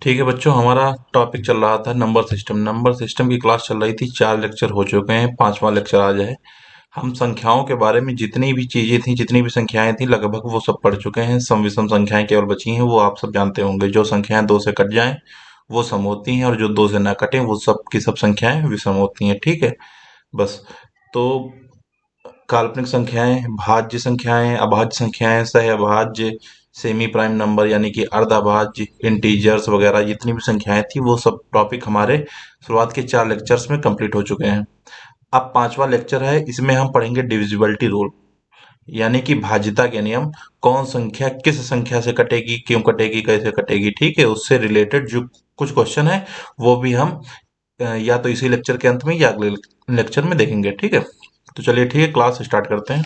ठीक है बच्चों, हमारा टॉपिक चल रहा था नंबर सिस्टम। नंबर सिस्टम की क्लास चल रही थी, 4 लेक्चर हो चुके हैं, 5वां लेक्चर आज है। हम संख्याओं के बारे में जितनी भी चीजें थी, जितनी भी संख्याएं थी, लगभग वो सब पढ़ चुके हैं। सम विषम संख्याएं केवल बची हैं, वो आप सब जानते होंगे। जो संख्याएं 2 से कट जाएं वो सम होती हैं, और जो 2 से ना कटें वो सब की सब संख्याएं विषम होती हैं। ठीक है, बस। तो काल्पनिक संख्याएं, भाज्य संख्याएं, अभाज्य संख्याएं, सहअभाज्य, सेमी प्राइम नंबर यानी कि अर्धाभाज्य, इंटीजर्स वगैरह जितनी भी संख्याएं थी, वो सब टॉपिक हमारे शुरुआत के 4 लेक्चर्स में कंप्लीट हो चुके हैं। अब 5वां लेक्चर है, इसमें हम पढ़ेंगे डिविजिबिलिटी रूल, यानी कि भाज्यता के नियम। कौन संख्या किस संख्या से कटेगी, क्यों कटेगी, कैसे कटेगी। ठीक है, उससे रिलेटेड जो कुछ क्वेश्चन है वो भी हम या तो इसी लेक्चर के अंत में या अगले लेक्चर में देखेंगे। ठीक है, तो चलिए ठीक है, क्लास स्टार्ट करते हैं।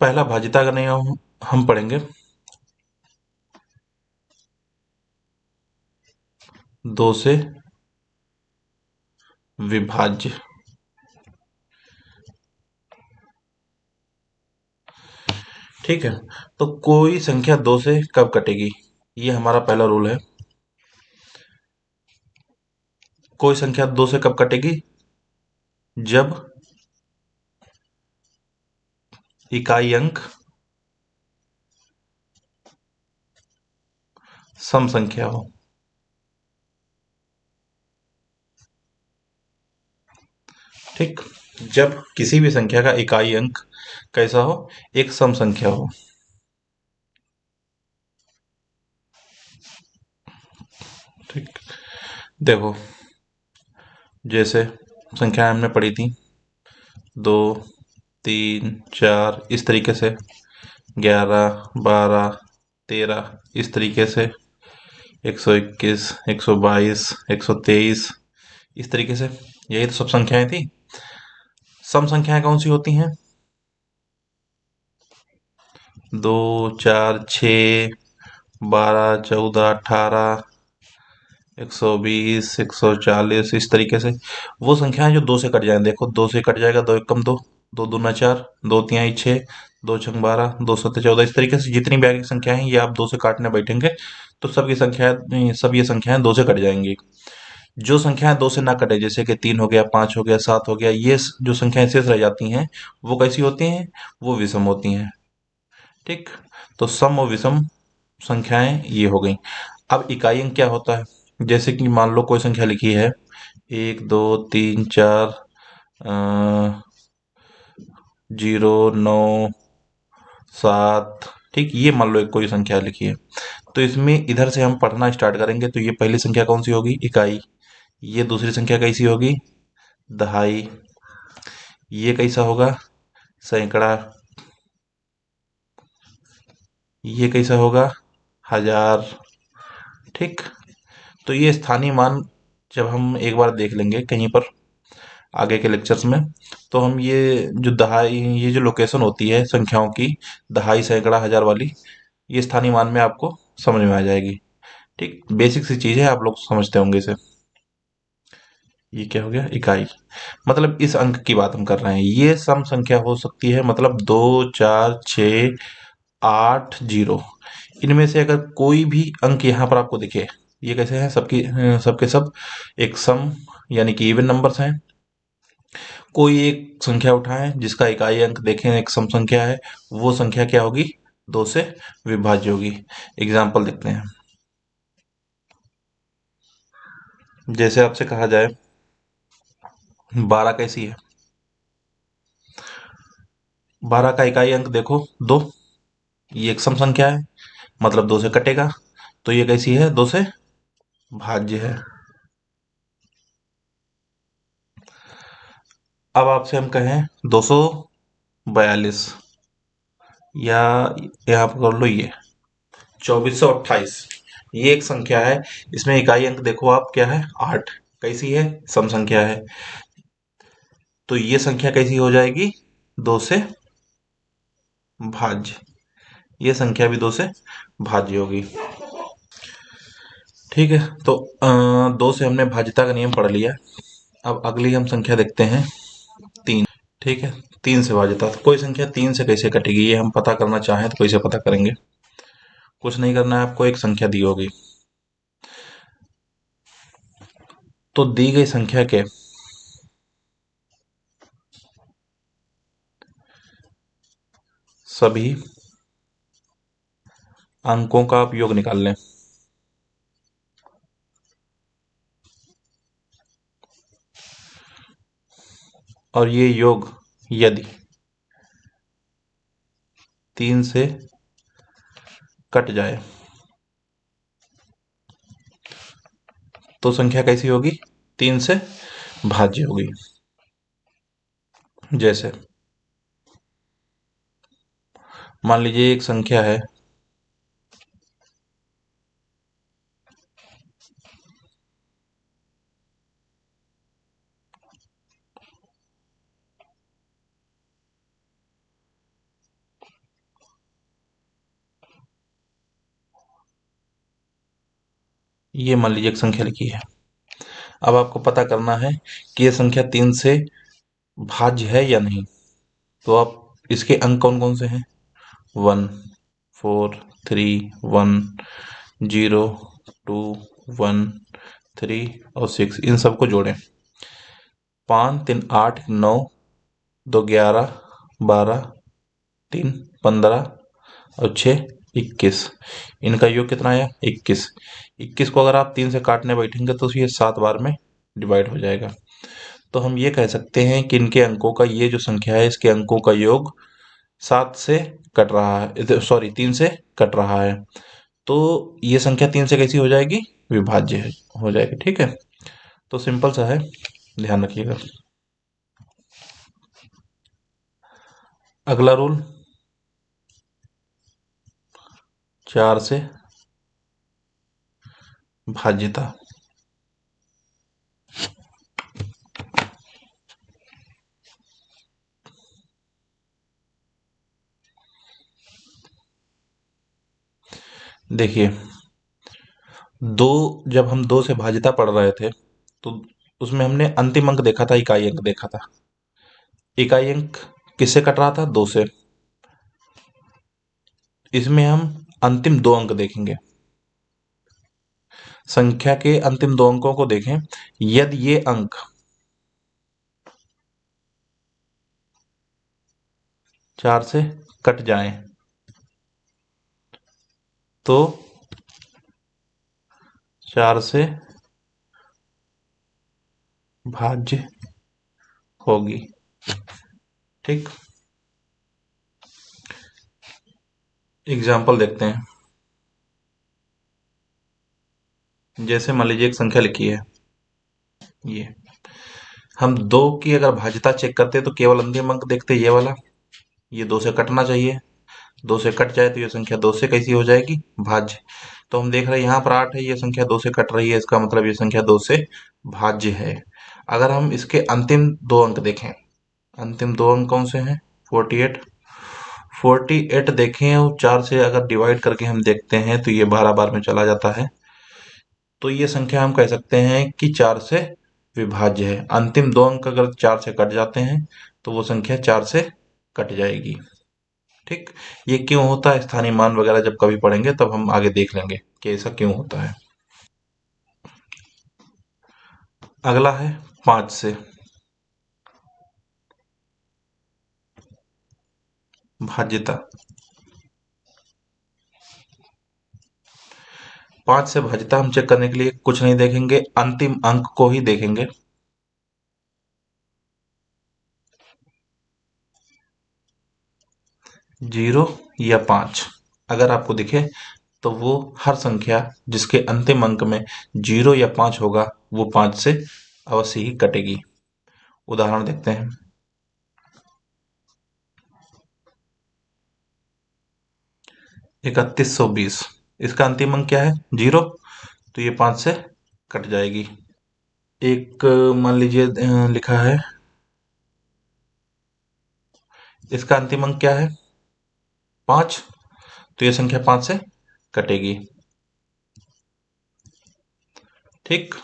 पहला भाज्यता का नियम हम पढ़ेंगे। 2 से विभाज्य। ठीक है, तो कोई संख्या 2 से कब कटेगी, ये हमारा पहला रूल है। कोई संख्या 2 से कब कटेगी, जब इकाई अंक सम संख्या हो। ठीक, जब किसी भी संख्या का इकाई अंक कैसा हो, एक सम संख्या हो। ठीक, देखो, जैसे संख्याएं हमने पढ़ी थी, 2, 3, 4 इस तरीके से, 11, 12, 13 इस तरीके से, 121, 122, 123 इस तरीके से। यही तो सब संख्याएं थी। सम संख्याएं कौन सी होती हैं, 2, 4, 6, 12, 14, 18, 120, 140 इस तरीके से। वो संख्याएं जो 2 से कट जाए, देखो 2 से कट जाएगा, 2 एकम 2, 2 दूना 4, 2 तिहाई 6, 2 छंग 12, 2 सत्ते 14 इस तरीके से जितनी भी आगे की संख्याएं हैं, ये आप 2 से काटने बैठेंगे तो सबकी संख्याएं, सब ये संख्याएं 2 से कट जाएंगी। जो संख्याएं 2 से ना कटे, जैसे कि 3 हो गया, 5 हो गया, 7 हो गया, ये जो संख्याएं शेष रह जाती हैं, वो कैसी होती हैं, वो विषम होती हैं। ठीक, तो सम और विषम संख्याएं ये हो गई। अब इकाई अंक क्या होता है, जैसे कि मान लो कोई संख्या लिखी है 1, 2, 3, 4, 0, 9, 7। ठीक, ये मान लो एक कोई संख्या लिखी है, तो इसमें इधर से हम पढ़ना स्टार्ट करेंगे, तो ये पहली संख्या कौन सी होगी, इकाई। ये दूसरी संख्या कैसी होगी, दहाई। ये कैसा होगा, सैकड़ा। ये कैसा होगा, हजार। ठीक, तो ये स्थानीय मान जब हम एक बार देख लेंगे कहीं पर आगे के लेक्चर्स में, तो हम ये जो दहाई, ये जो लोकेशन होती है संख्याओं की, दहाई, सैकड़ा, हजार वाली, ये स्थानीय मान में आपको समझ में आ जाएगी। ठीक, बेसिक सी चीज है, आप लोग समझते होंगे इसे। ये क्या हो गया, इकाई। मतलब इस अंक की बात हम कर रहे हैं, ये सम संख्या हो सकती है, मतलब 2, 4, 6, 8, 0 इनमें से अगर कोई भी अंक यहाँ पर आपको दिखे, ये कैसे हैं, सबके सब एक सम यानी कि इवन नंबर्स हैं। कोई एक संख्या उठाएं जिसका इकाई अंक देखें एक सम संख्या है, वो संख्या क्या होगी, 2 से विभाज्य होगी। एग्जाम्पल देखते हैं, जैसे आपसे कहा जाए 12 कैसी है, 12 का इकाई अंक देखो 2, ये एक सम संख्या है, मतलब 2 से कटेगा, तो ये कैसी है, 2 से भाज्य है। अब आपसे हम कहें 242, या यहाँ पर कर लो ये 2428, ये एक संख्या है, इसमें इकाई अंक देखो आप क्या है, 8। कैसी है, सम संख्या है, तो ये संख्या कैसी हो जाएगी, 2 से भाज्य। ये संख्या भी 2 से भाज्य होगी। ठीक है, तो 2 से हमने भाज्यता का नियम पढ़ लिया। अब अगली हम संख्या देखते हैं 3। ठीक है, 3 से भाज्यता। तो कोई संख्या 3 से कैसे कटेगी ये हम पता करना चाहें तो कैसे पता करेंगे? कुछ नहीं करना है आपको, एक संख्या दी होगी तो दी गई संख्या के सभी अंकों का आप योग निकाल लें। और ये योग यदि 3 से कट जाए तो संख्या कैसी होगी? 3 से भाज्य होगी। जैसे मान लीजिए एक संख्या है ये, मान लीजिए एक संख्या लिखी है। अब आपको पता करना है कि ये संख्या 3 से भाज्य है या नहीं। तो आप इसके अंक कौन कौन से हैं? 1, 4, 3, 1, 0, 2, 1, 3 और 6, इन सबको जोड़ें। 5 3 8 9 2 11 12 3 15 और 6 21। इनका योग कितना आया? 21। 21 को अगर आप 3 से काटने बैठेंगे तो ये 7 बार में डिवाइड हो जाएगा। तो हम ये कह सकते हैं कि इनके अंकों का, ये जो संख्या है इसके अंकों का योग 7 से कट रहा है, सॉरी 3 से कट रहा है। तो ये संख्या 3 से कैसी हो जाएगी? विभाज्य हो जाएगी। ठीक है, तो सिंपल सा है, ध्यान रखिएगा। अगला रूल, 4 से भाज्यता। देखिए, दो, जब हम 2 से भाज्यता पढ़ रहे थे तो उसमें हमने अंतिम अंक देखा था, इकाई अंक देखा था। इकाई अंक किससे कट रहा था? 2 से। इसमें हम अंतिम 2 अंक देखेंगे। संख्या के अंतिम 2 अंकों को देखें। यदि ये अंक 4 से कट जाएं तो 4 से भाज्य होगी। ठीक, एग्जाम्पल देखते हैं। जैसे मान लीजिए एक संख्या लिखी है ये, हम 2 की अगर भाज्यता चेक करते तो केवल अंतिम अंक देखते, ये वाला, ये 2 से कटना चाहिए। 2 से कट जाए तो ये संख्या 2 से कैसी हो जाएगी? भाज्य। तो हम देख रहे हैं यहाँ पर 8 है, ये संख्या 2 से कट रही है, इसका मतलब ये संख्या 2 से भाज्य है। अगर हम इसके अंतिम 2 अंक देखें, अंतिम 2 अंक कौन से हैं? 48। 48 देखें और 4 से अगर डिवाइड करके हम देखते हैं तो ये 12 बार में चला जाता है। तो ये संख्या हम कह सकते हैं कि 4 से विभाज्य है। अंतिम 2 अंक अगर 4 से कट जाते हैं तो वो संख्या 4 से कट जाएगी। ठीक, ये क्यों होता है, स्थानीय मान वगैरह जब कभी पढ़ेंगे तब हम आगे देख लेंगे कि ऐसा क्यों होता है। अगला है 5 से भाज्यता। 5 से भाज्यता हम चेक करने के लिए कुछ नहीं देखेंगे, अंतिम अंक को ही देखेंगे। जीरो या 5 अगर आपको दिखे तो वो हर संख्या जिसके अंतिम अंक में 0 या 5 होगा वो 5 से अवश्य ही कटेगी। उदाहरण देखते हैं। 3120, इसका अंतिम अंक क्या है? 0, तो ये 5 से कट जाएगी। एक मान लीजिए लिखा है, इसका अंतिम अंक क्या है? 5, तो ये संख्या 5 से कटेगी। ठीक,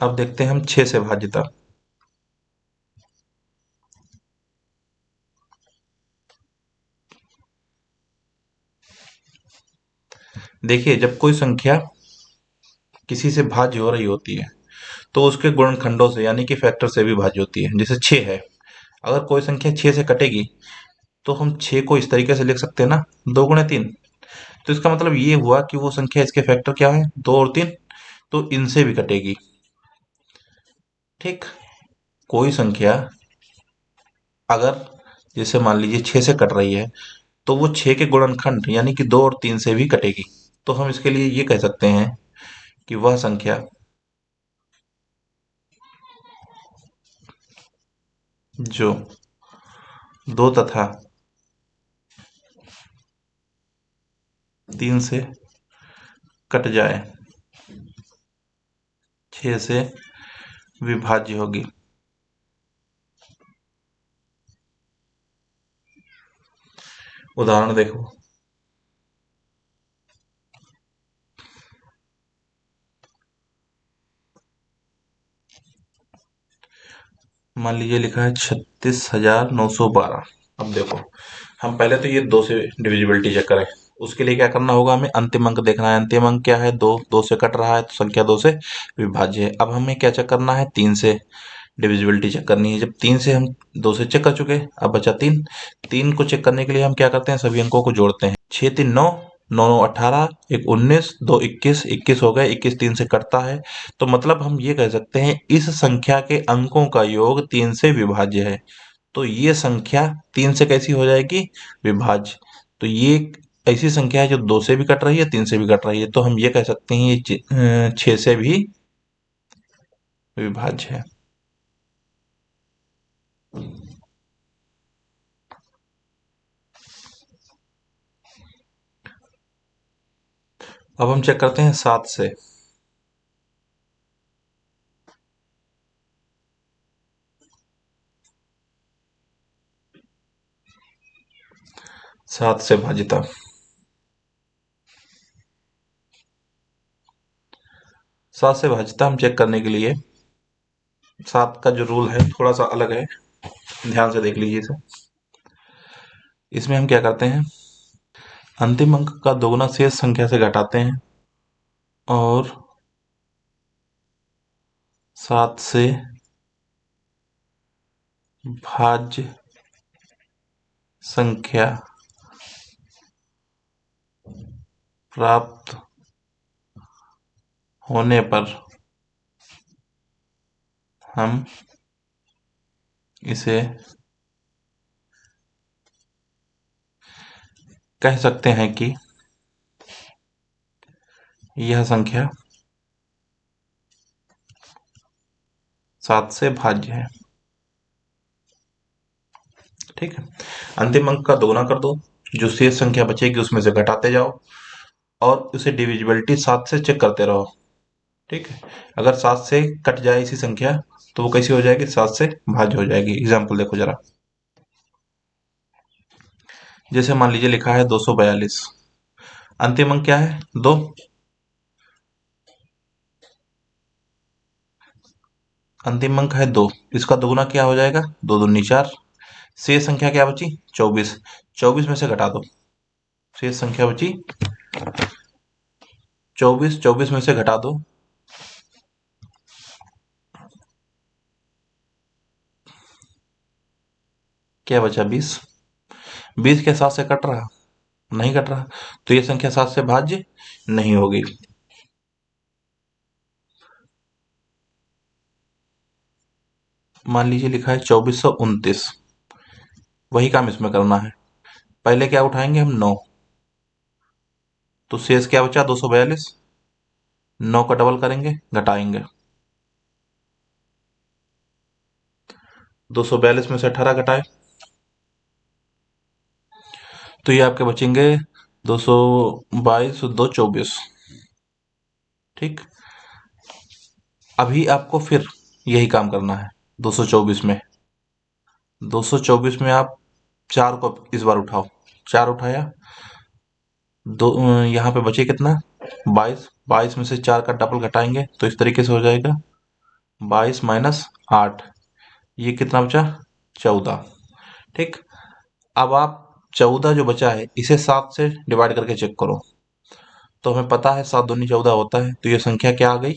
अब देखते हैं हम 6 से भाज्यता। देखिए, जब कोई संख्या किसी से भाज्य हो रही होती है तो उसके गुणनखंडों से यानी कि फैक्टर से भी भाज्य होती है। जैसे 6 है, अगर कोई संख्या 6 से कटेगी तो हम 6 को इस तरीके से लिख सकते हैं ना, 2 गुणे 3। तो इसका मतलब ये हुआ कि वो संख्या, इसके फैक्टर क्या है, 2 और 3, तो इनसे भी कटेगी। ठीक, कोई संख्या अगर जैसे मान लीजिए 6 से कट रही है तो वो 6 के गुणनखंड यानी कि 2 और 3 से भी कटेगी। तो हम इसके लिए ये कह सकते हैं कि वह संख्या जो 2 तथा 3 से कट जाए 6 से विभाज्य होगी। उदाहरण देखो, मान लीजिए लिखा है 36,912। अब देखो, हम पहले तो ये 2 से डिविजिबिलिटी चेक करें। उसके लिए क्या करना होगा, हमें अंतिम अंक देखना है। अंतिम अंक क्या है, 2। 2 से कट रहा है तो संख्या 2 से विभाज्य है। अब हमें क्या चेक करना है, 3 से डिविजिबिलिटी चेक करनी है। जब 3 से हम 2 से चेक कर चुके, अब बचा 3। 3 को चेक करने के लिए हम क्या करते हैं, सभी अंकों को जोड़ते हैं। 6 3 9, 9 9 18, 1 19, 2 21, 21 हो गए। 21 3 से कटता है, तो मतलब हम ये कह सकते हैं इस संख्या के अंकों का योग 3 से विभाज्य है। तो ये संख्या 3 से कैसी हो जाएगी, विभाज्य। तो ये एक ऐसी संख्या है जो 2 से भी कट रही है, 3 से भी कट रही है। तो हम ये कह सकते हैं ये 6 से भी विभाज्य है। अब हम चेक करते हैं 7 से। 7 से भाज्यता। 7 से भाज्यता हम चेक करने के लिए, 7 का जो रूल है थोड़ा सा अलग है, ध्यान से देख लीजिए इसे। इसमें हम क्या करते हैं, अंतिम अंक का दोगुना शेष संख्या से घटाते हैं और 7 से भाज्य संख्या प्राप्त होने पर हम इसे कह सकते हैं कि यह संख्या 7 से भाज्य है। ठीक है, अंतिम अंक का दोगुना कर दो, जो शेष संख्या बचेगी उसमें से घटाते जाओ और उसे डिविजिबिलिटी 7 से चेक करते रहो। ठीक है, अगर 7 से कट जाए इसी संख्या तो वो कैसी हो जाएगी, 7 से भाज्य हो जाएगी। एग्जाम्पल देखो जरा, जैसे मान लीजिए लिखा है 242, अंतिम अंक क्या है, 2। अंतिम अंक है 2, इसका दोगुना क्या हो जाएगा, 2 दूनी 4। शेष संख्या क्या बची, 24। 24 में से घटा दो, शेष संख्या बची 24। 24 में से घटा दो, क्या बचा, 20। 20 के 7 से कट रहा, नहीं कट रहा, तो ये संख्या 7 से भाज्य नहीं होगी। मान लीजिए लिखा है 2429, वही काम इसमें करना है। पहले क्या उठाएंगे हम, 9, तो शेष क्या बचा, 242। 9 का डबल करेंगे, घटाएंगे, 242 में से 18 घटाए तो ये आपके बचेंगे 222, 224। ठीक, अभी आपको फिर यही काम करना है 224 में। 224 में आप 4 को इस बार उठाओ, 4 उठाया, दो यहाँ पे बचे कितना, 22। 22 में से 4 का डबल घटाएंगे तो इस तरीके से हो जाएगा 22 माइनस 8, ये कितना बचा? 14। ठीक, अब आप 14 जो बचा है इसे 7 से डिवाइड करके चेक करो। तो हमें पता है 7 दूनी 14 होता है, तो ये संख्या क्या आ गई?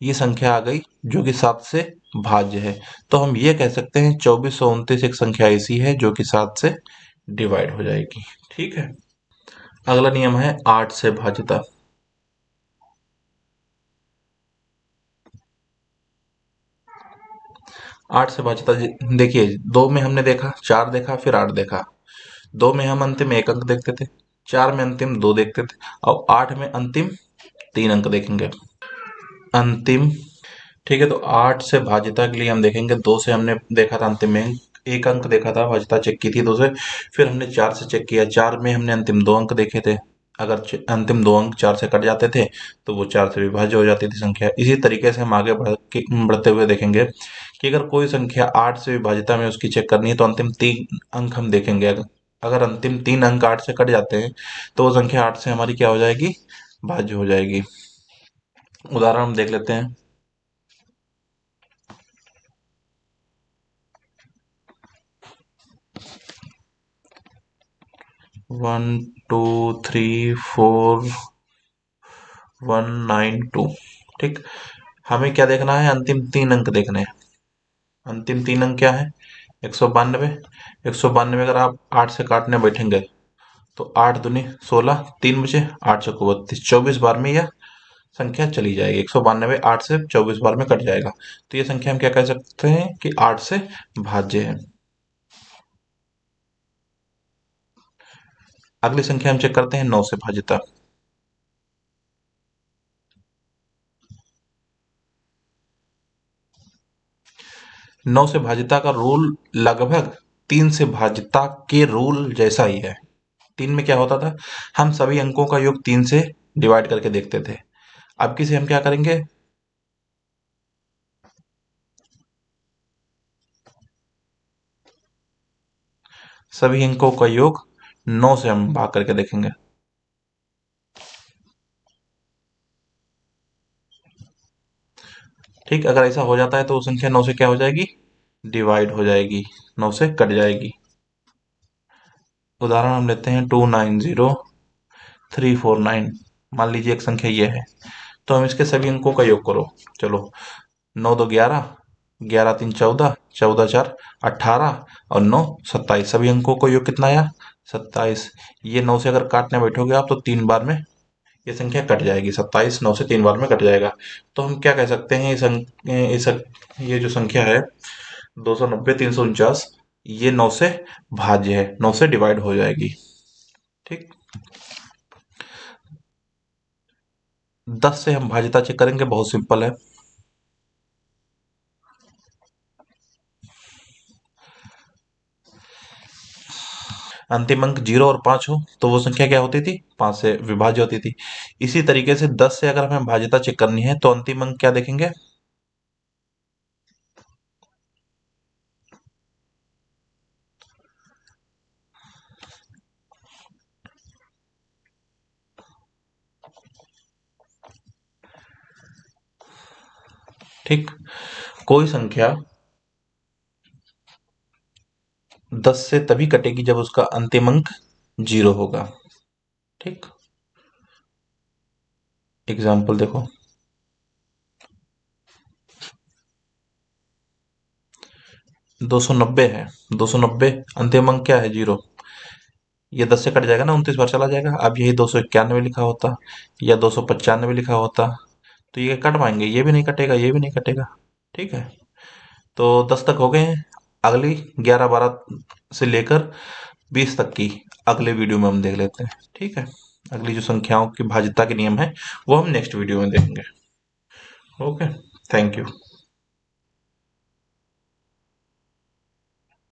ये संख्या आ गई जो कि 7 से भाज्य है। तो हम ये कह सकते हैं 2429 एक संख्या ऐसी है जो कि 7 से डिवाइड हो जाएगी। ठीक है, अगला नियम है 8 से भाज्यता। 8 से भाज्यता देखिए, 2 में हमने देखा, 4 देखा, फिर 8 देखा। 2 में हम अंतिम एक अंक देखते थे, 4 में अंतिम 2 देखते थे, और 8 में अंतिम 3 अंक देखेंगे। अंतिम, ठीक है, तो 8 से भाज्यता के लिए हम देखेंगे, 2 से हमने देखा था अंतिम में एक अंक देखा था, भाज्यता चेक की थी 2 से। फिर हमने 4 से चेक किया, 4 में हमने अंतिम 2 अंक देखे थे। अगर अंतिम 2 अंक 4 से कट जाते थे तो वो 4 से विभाज्य हो जाती थी संख्या। इसी तरीके से हम आगे बढ़ते हुए देखेंगे कि अगर कोई संख्या 8 से विभाज्यता में उसकी चेक करनी है तो अंतिम 3 अंक हम देखेंगे। अगर अंतिम 3 अंक 8 से कट जाते हैं तो वो संख्या 8 से हमारी क्या हो जाएगी? भाज्य हो जाएगी। उदाहरण हम देख लेते हैं। 1 2 3 4 192। ठीक, हमें क्या देखना है? अंतिम 3 अंक देखने हैं। अंतिम 3 अंक क्या है? 192। 192 अगर आप 8 से काटने बैठेंगे तो 8 दूनी 16, 3 बचे, 8 चौको 32, 24 बार में यह संख्या चली जाएगी। 192 8 से 24 बार में कट जाएगा, तो ये संख्या हम क्या कह सकते हैं कि 8 से भाज्य है। अगली संख्या हम चेक करते हैं 9 से भाज्यता। 9 से भाज्यता का रूल लगभग 3 से भाज्यता के रूल जैसा ही है। 3 में क्या होता था? हम सभी अंकों का योग 3 से डिवाइड करके देखते थे। अब किसे हम क्या करेंगे? सभी अंकों का योग 9 से हम भाग करके देखेंगे। ठीक, अगर ऐसा हो जाता है तो वो संख्या 9 से क्या हो जाएगी? डिवाइड हो जाएगी, 9 से कट जाएगी। उदाहरण हम लेते हैं 290349। मान लीजिए एक संख्या ये है, तो हम इसके सभी अंकों का योग करो। चलो, 9 2 11, 11 3 14, 14 4 18 और 9 27। सभी अंकों का योग कितना आया? 27। ये 9 से अगर काटने बैठोगे आप तो 3 बार में ये संख्या कट जाएगी। 27 9 से 3 बार में कट जाएगा। तो हम क्या कह सकते हैं? ये जो संख्या है 290 349, ये 9 से भाज्य है, 9 से डिवाइड हो जाएगी। ठीक, 10 से हम भाज्यता चेक करेंगे, बहुत सिंपल है। अंतिम अंक 0 और 5 हो तो वो संख्या क्या होती थी? 5 से विभाज्य होती थी। इसी तरीके से 10 से अगर हमें भाज्यता चेक करनी है तो अंतिम अंक क्या देखेंगे? ठीक, कोई संख्या 10 से तभी कटेगी जब उसका अंतिम अंक 0 होगा। ठीक, एग्जाम्पल देखो, 290 है, 290 अंतिम अंक क्या है? 0। ये 10 से कट जाएगा ना, 29 बार चला जाएगा। अब यही 291 लिखा होता या 295 लिखा होता तो ये कट पाएंगे? ये भी नहीं कटेगा, ये भी नहीं कटेगा। ठीक है, तो 10 तक हो गए हैं। अगली 11 12 से लेकर 20 तक की अगले वीडियो में हम देख लेते हैं। ठीक है, अगली जो संख्याओं की भाज्यता के नियम है वो हम नेक्स्ट वीडियो में देखेंगे। Okay, thank you.